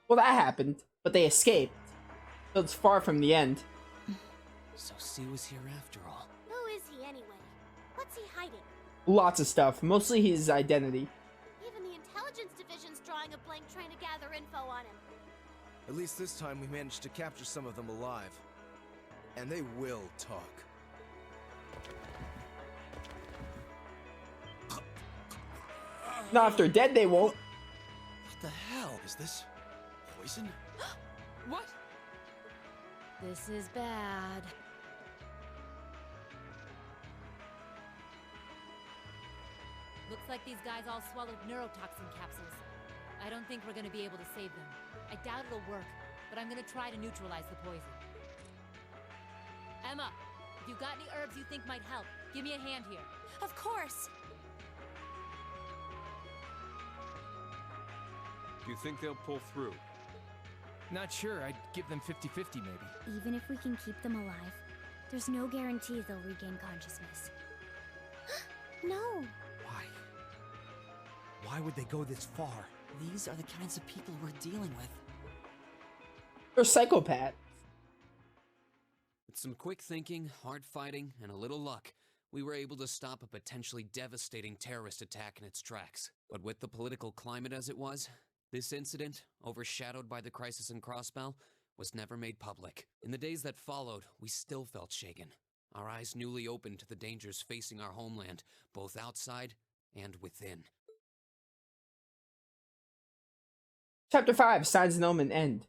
Well, that happened, but they escaped. So it's far from the end. So C was here after all. Who is he anyway? What's he hiding? Lots of stuff, mostly his identity. Even the intelligence division's drawing a blank trying to gather info on him. At least this time we managed to capture some of them alive. And they will talk. Not if they're dead, they won't. What the hell? Is this poison? What? This is bad. Looks like these guys all swallowed neurotoxin capsules. I don't think we're gonna be able to save them. I doubt it'll work, but I'm gonna try to neutralize the poison. Emma, if you got any herbs you think might help, give me a hand here. Of course. Do you think they'll pull through? Not sure. I'd give them 50-50 maybe. Even if we can keep them alive, there's no guarantee they'll regain consciousness. No! Why? Why would they go this far? These are the kinds of people we're dealing with. They're psychopaths. With some quick thinking, hard fighting, and a little luck, we were able to stop a potentially devastating terrorist attack in its tracks. But with the political climate as it was, this incident, overshadowed by the crisis in Crossbell, was never made public. In the days that followed, we still felt shaken, our eyes newly opened to the dangers facing our homeland, both outside and within. Chapter 5, Signs and Omen, end.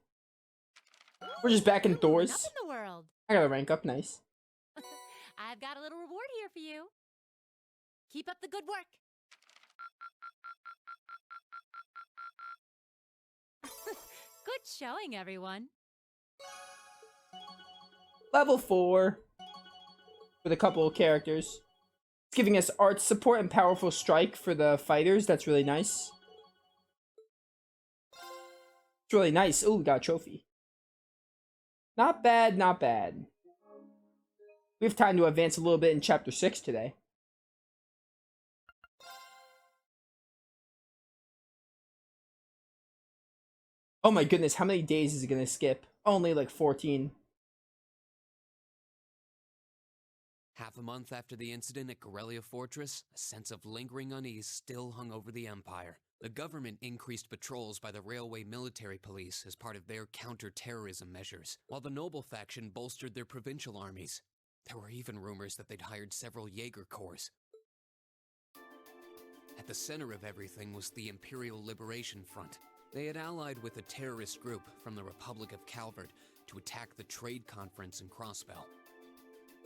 We're just back indoors. Up in the world. I gotta rank up, nice. I've got a little reward here for you. Keep up the good work. Good showing, everyone. Level 4. With a couple of characters. It's giving us art support and powerful strike for the fighters. That's really nice. It's really nice. Ooh, we got a trophy. Not bad, not bad. We have time to advance a little bit in Chapter 6 today. Oh my goodness, how many days is it gonna skip? Only like 14. Half a month after the incident at Corellia Fortress, a sense of lingering unease still hung over the Empire. The government increased patrols by the Railway Military Police as part of their counter-terrorism measures, while the Noble faction bolstered their provincial armies. There were even rumors that they'd hired several Jaeger Corps. At the center of everything was the Imperial Liberation Front. They had allied with a terrorist group from the Republic of Calvert to attack the trade conference in Crossbell.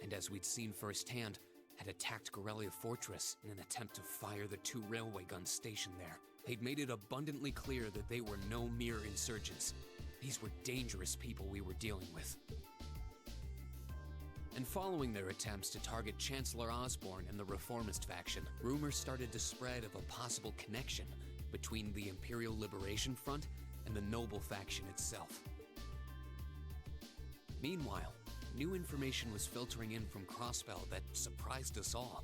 And as we'd seen firsthand, had attacked Corellia Fortress in an attempt to fire the 2 railway guns stationed there. They'd made it abundantly clear that they were no mere insurgents. These were dangerous people we were dealing with. And following their attempts to target Chancellor Osborne and the Reformist faction, rumors started to spread of a possible connection between the Imperial Liberation Front and the Noble faction itself. Meanwhile, new information was filtering in from Crossbell that surprised us all.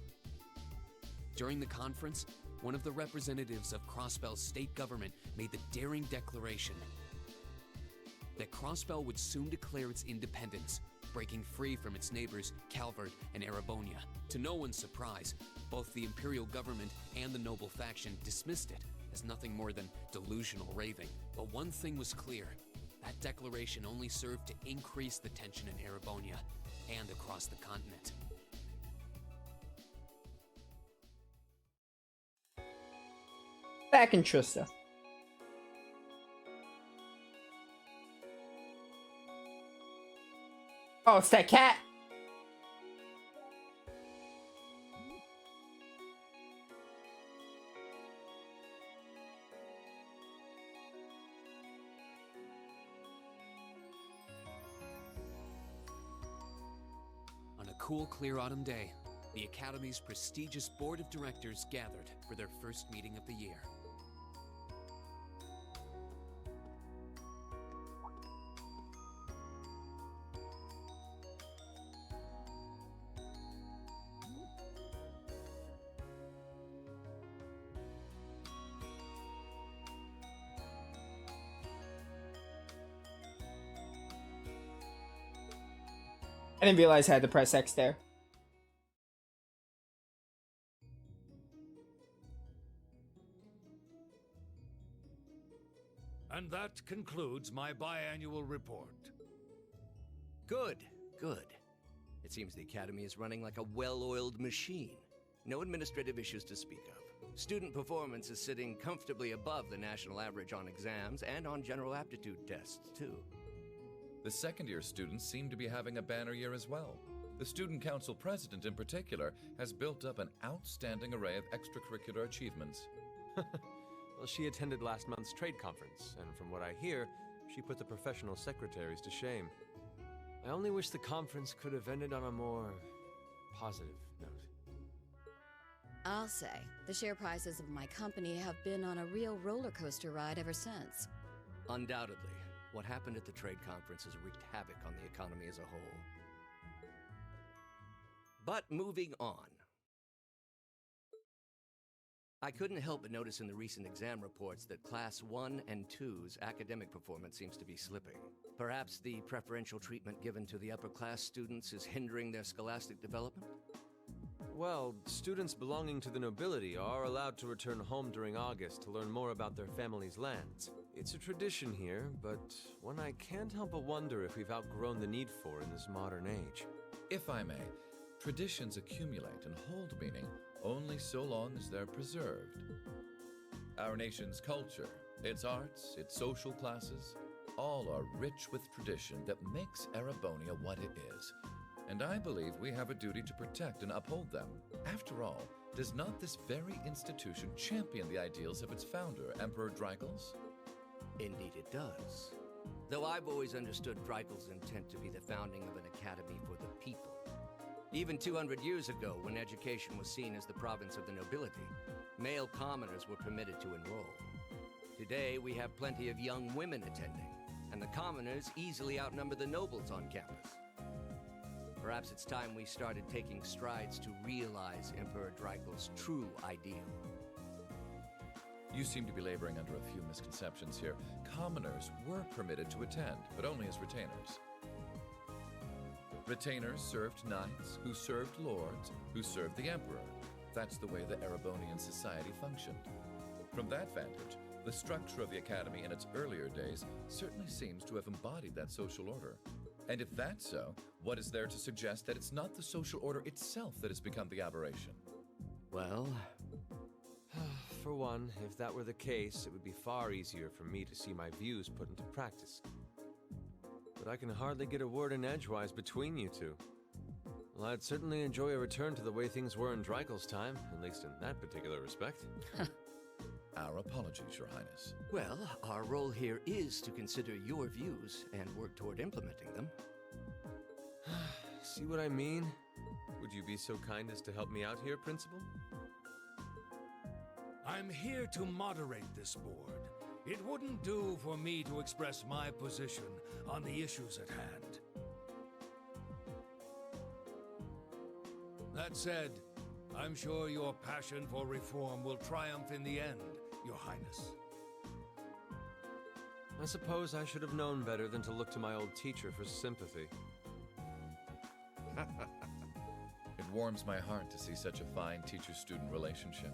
During the conference, one of the representatives of Crossbell's state government made the daring declaration that Crossbell would soon declare its independence, breaking free from its neighbors Calvert and Erebonia. To no one's surprise, both the Imperial government and the Noble faction dismissed it as nothing more than delusional raving. But one thing was clear. That declaration only served to increase the tension in Erebonia and across the continent. Back in Trista. Oh, it's that cat. On a cool, clear autumn day, the Academy's prestigious board of directors gathered for their first meeting of the year. I didn't realize I had to press X there. And that concludes my biannual report. Good, good. It seems the Academy is running like a well-oiled machine. No administrative issues to speak of. Student performance is sitting comfortably above the national average on exams and on general aptitude tests, too. The second-year students seem to be having a banner year as well. The Student Council president, in particular, has built up an outstanding array of extracurricular achievements. Well, she attended last month's trade conference, and from what I hear, she put the professional secretaries to shame. I only wish the conference could have ended on a more positive note. I'll say, the share prices of my company have been on a real roller coaster ride ever since. Undoubtedly, what happened at the trade conference has wreaked havoc on the economy as a whole. But moving on. I couldn't help but notice in the recent exam reports that Class 1 and 2's academic performance seems to be slipping. Perhaps the preferential treatment given to the upper class students is hindering their scholastic development? Well, students belonging to the nobility are allowed to return home during August to learn more about their family's lands. It's a tradition here, but one I can't help but wonder if we've outgrown the need for in this modern age. If I may, traditions accumulate and hold meaning only so long as they're preserved. Our nation's culture, its arts, its social classes, all are rich with tradition that makes Erebonia what it is. And I believe we have a duty to protect and uphold them. After all, does not this very institution champion the ideals of its founder, Emperor Dreichel's? Indeed it does. Though I've always understood Dreichel's intent to be the founding of an academy for the people. Even 200 years ago, when education was seen as the province of the nobility, male commoners were permitted to enroll. Today, we have plenty of young women attending, and the commoners easily outnumber the nobles on campus. Perhaps it's time we started taking strides to realize Emperor Dreichel's true ideal. You seem to be laboring under a few misconceptions here. Commoners were permitted to attend, but only as retainers. Retainers served knights, who served lords, who served the emperor. That's the way the Erebonian society functioned. From that vantage, the structure of the academy in its earlier days certainly seems to have embodied that social order. And if that's so, what is there to suggest that it's not the social order itself that has become the aberration? Well, for one, if that were the case, it would be far easier for me to see my views put into practice. But I can hardly get a word in edgewise between you two. Well, I'd certainly enjoy a return to the way things were in Dreichel's time, at least in that particular respect. Our apologies, Your Highness. Well, our role here is to consider your views and work toward implementing them. See what I mean? Would you be so kind as to help me out here, Principal? I'm here to moderate this board. It wouldn't do for me to express my position on the issues at hand. That said, I'm sure your passion for reform will triumph in the end, Your Highness. I suppose I should have known better than to look to my old teacher for sympathy. It warms my heart to see such a fine teacher-student relationship.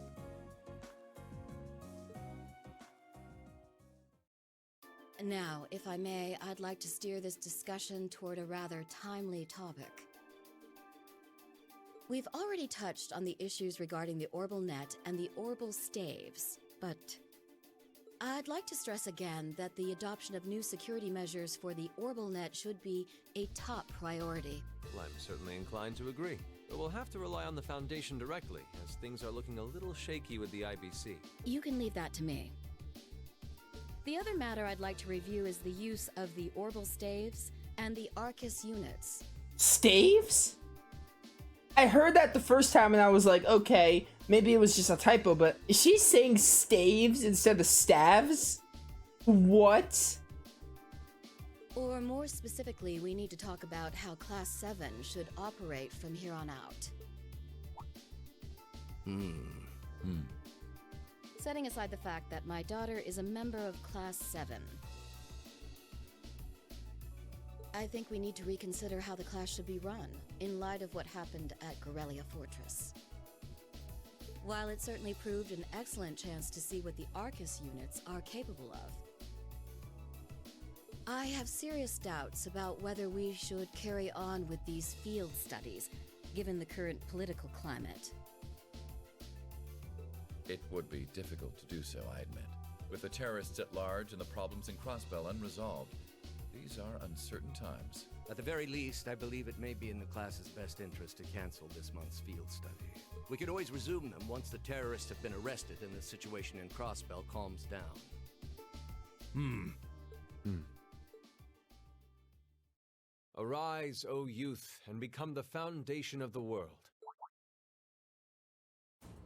Now, if I may, I'd like to steer this discussion toward a rather timely topic. We've already touched on the issues regarding the Orbal Net and the Orbal Staves, but I'd like to stress again that the adoption of new security measures for the Orbal Net should be a top priority. Well, I'm certainly inclined to agree, but we'll have to rely on the Foundation directly, as things are looking a little shaky with the IBC. You can leave that to me. The other matter I'd like to review is the use of the Orbal Staves and the Arcus units. Staves? I heard that the first time and I was like, okay, maybe it was just a typo, but is she saying staves instead of staves? What? Or more specifically, we need to talk about how Class 7 should operate from here on out. Setting aside the fact that my daughter is a member of Class 7. I think we need to reconsider how the class should be run, in light of what happened at Corellia Fortress. While it certainly proved an excellent chance to see what the Arcus units are capable of, I have serious doubts about whether we should carry on with these field studies, given the current political climate. It would be difficult to do so, I admit. With the terrorists at large and the problems in Crossbell unresolved, these are uncertain times. At the very least, I believe it may be in the class's best interest to cancel this month's field study. We could always resume them once the terrorists have been arrested and the situation in Crossbell calms down. Arise, O youth, and become the foundation of the world.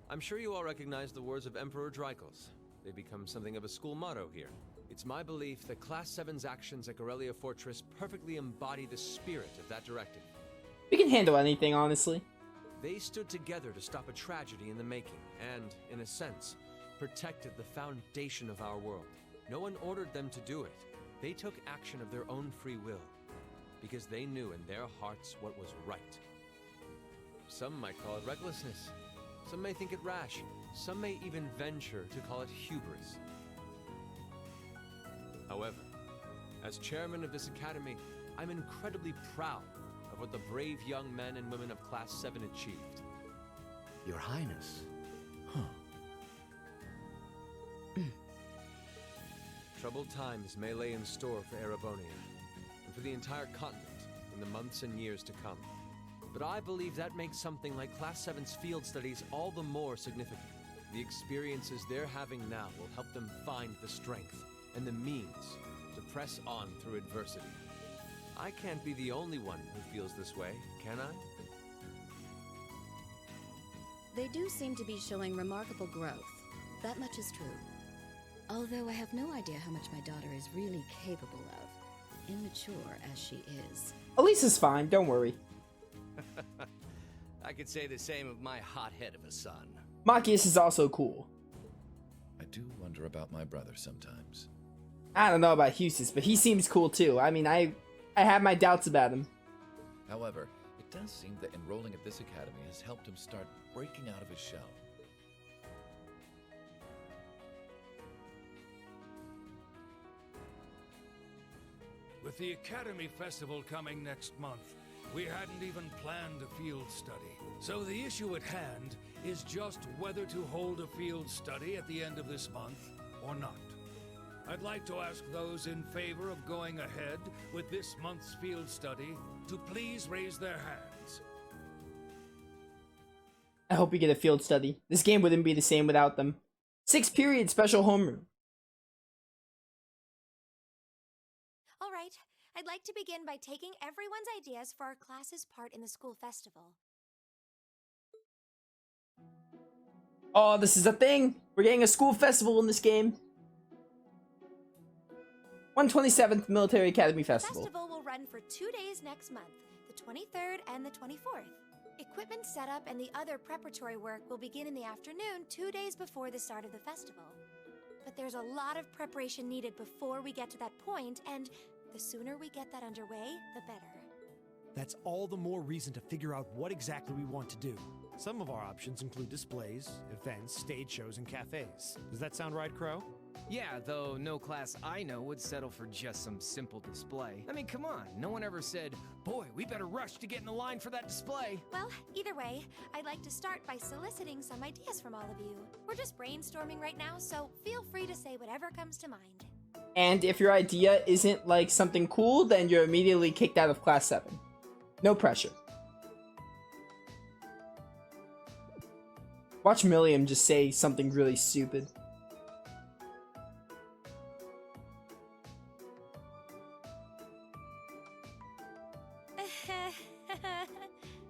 I'm sure you all recognize the words of Emperor Drycles. They become something of a school motto here. It's my belief that Class 7's actions at Corellia Fortress perfectly embody the spirit of that directive. We can handle anything, honestly. They stood together to stop a tragedy in the making, and, in a sense, protected the foundation of our world. No one ordered them to do it. They took action of their own free will, because they knew in their hearts what was right. Some might call it recklessness. Some may think it rash. Some may even venture to call it hubris. However, as chairman of this academy, I'm incredibly proud of what the brave young men and women of Class 7 achieved. Your Highness. Troubled times may lay in store for Erebonia, and for the entire continent in the months and years to come. But I believe that makes something like Class 7's field studies all the more significant. The experiences they're having now will help them find the strength and the means to press on through adversity. I can't be the only one who feels this way, can I? They do seem to be showing remarkable growth. That much is true. Although I have no idea how much my daughter is really capable of, immature as she is. Elisa's fine, don't worry. I could say the same of my hothead of a son. Machias is also cool. I do wonder about my brother sometimes. I don't know about Husis, but he seems cool too. I mean, I have my doubts about him. However, it does seem that enrolling at this academy has helped him start breaking out of his shell. With the Academy Festival coming next month, we hadn't even planned a field study. So the issue at hand is just whether to hold a field study at the end of this month or not. I'd like to ask those in favor of going ahead with this month's field study to please raise their hands. I hope we get a field study. This game wouldn't be the same without them. 6th period special homeroom. All right, I'd like to begin by taking everyone's ideas for our class's part in the school festival. Oh, this is a thing! We're getting a school festival in this game. 127th Military Academy Festival. The festival will run for 2 days next month, the 23rd and the 24th. Equipment setup and the other preparatory work will begin in the afternoon 2 days before the start of the festival. But there's a lot of preparation needed before we get to that point, and the sooner we get that underway, the better. That's all the more reason to figure out what exactly we want to do. Some of our options include displays, events, stage shows, and cafes. Does that sound right, Crow? Yeah, though no class I know would settle for just some simple display. I mean, come on, no one ever said, boy, we better rush to get in the line for that display. Well, either way, I'd like to start by soliciting some ideas from all of you. We're just brainstorming right now, so feel free to say whatever comes to mind. And if your idea isn't like something cool, then you're immediately kicked out of Class 7. No pressure. Watch Milliam just say something really stupid.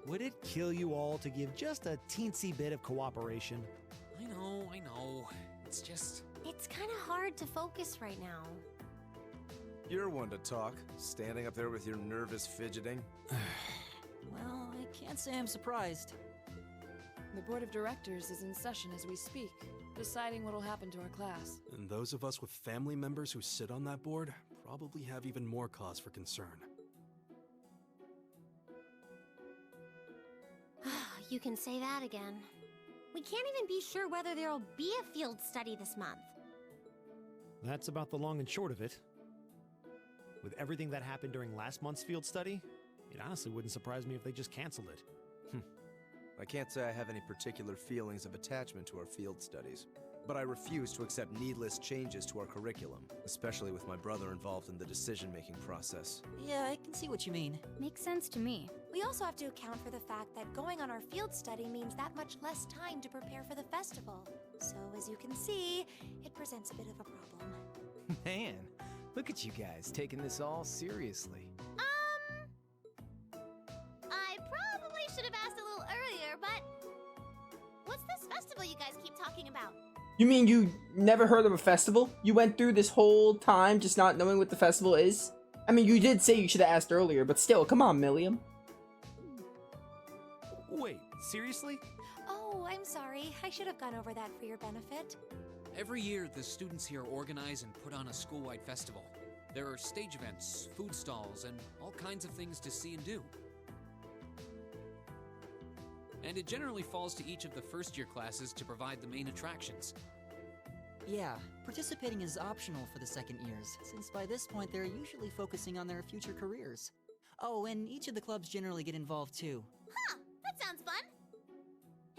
Would it kill you all to give just a teensy bit of cooperation? I know. It's just... It's kind of hard to focus right now. You're one to talk, standing up there with your nervous fidgeting. Well, I can't say I'm surprised. The board of directors is in session as we speak, deciding what'll happen to our class. And those of us with family members who sit on that board probably have even more cause for concern. You can say that again. We can't even be sure whether there'll be a field study this month. That's about the long and short of it. With everything that happened during last month's field study, it honestly wouldn't surprise me if they just canceled it. I can't say I have any particular feelings of attachment to our field studies, but I refuse to accept needless changes to our curriculum, especially with my brother involved in the decision-making process. Yeah, I can see what you mean. Makes sense to me. We also have to account for the fact that going on our field study means that much less time to prepare for the festival. So, as you can see, it presents a bit of a problem. Man, look at you guys taking this all seriously. I probably should have asked a little earlier, but what's this festival you guys keep talking about? You mean you never heard of a festival? You went through this whole time just not knowing what the festival is? I mean, you did say you should have asked earlier, but still, come on, Milliam. Wait, seriously? Oh, I'm sorry. I should have gone over that for your benefit. Every year, the students here organize and put on a school-wide festival. There are stage events, food stalls, and all kinds of things to see and do. And it generally falls to each of the first-year classes to provide the main attractions. Yeah, participating is optional for the second years, since by this point they're usually focusing on their future careers. Oh, and each of the clubs generally get involved too. Huh, that sounds fun.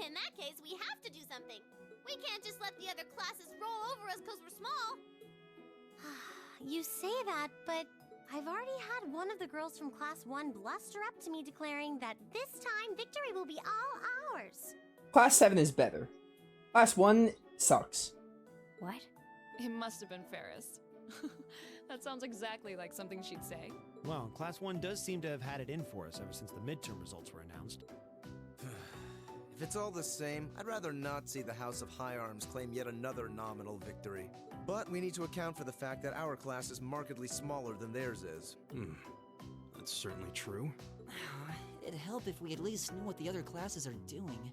In that case, we have to do something. We can't just let the other classes roll over us because we're small. You say that, but I've already had one of the girls from Class 1 bluster up to me declaring that this time victory will be all ours. Class 7 is better. Class 1 sucks. What? It must have been Ferris. That sounds exactly like something she'd say. Well, Class 1 does seem to have had it in for us ever since the midterm results were announced. If it's all the same, I'd rather not see the House of High Arms claim yet another nominal victory. But we need to account for the fact that our class is markedly smaller than theirs is. That's certainly true. It'd help if we at least knew what the other classes are doing.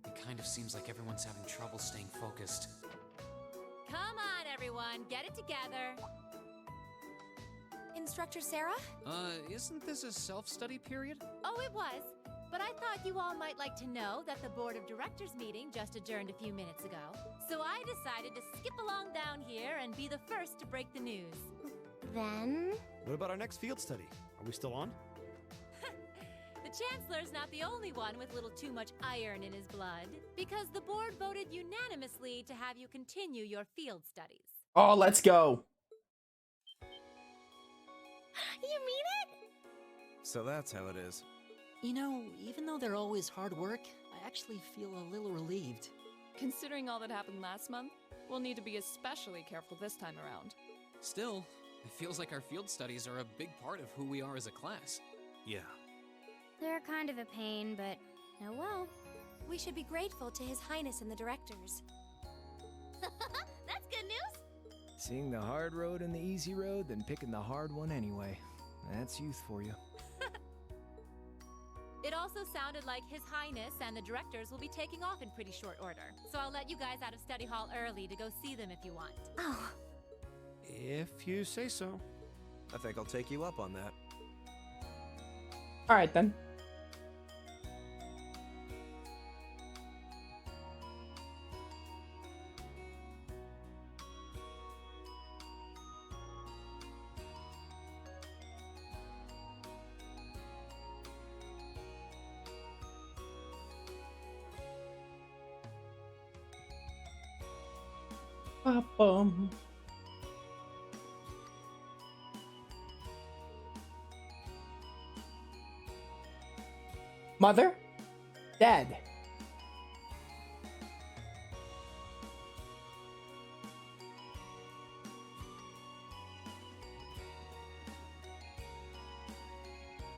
It kind of seems like everyone's having trouble staying focused. Come on, everyone, get it together. Instructor Sarah? Isn't this a self-study period? Oh, it was. But I thought you all might like to know that the Board of Directors meeting just adjourned a few minutes ago. So I decided to skip along down here and be the first to break the news. Then? What about our next field study? Are we still on? The Chancellor's not the only one with a little too much iron in his blood, because the board voted unanimously to have you continue your field studies. Oh, let's go. You mean it? So that's how it is. You know, even though they're always hard work, I actually feel a little relieved. Considering all that happened last month, we'll need to be especially careful this time around. Still, it feels like our field studies are a big part of who we are as a class. Yeah. They're kind of a pain, but oh well. We should be grateful to His Highness and the directors. That's good news. Seeing the hard road and the easy road, then picking the hard one anyway. That's youth for you. It also sounded like His Highness and the directors will be taking off in pretty short order. So I'll let you guys out of study hall early to go see them if you want. Oh. If you say so. I think I'll take you up on that. Alright then. Ba-bum. Mother? Dad?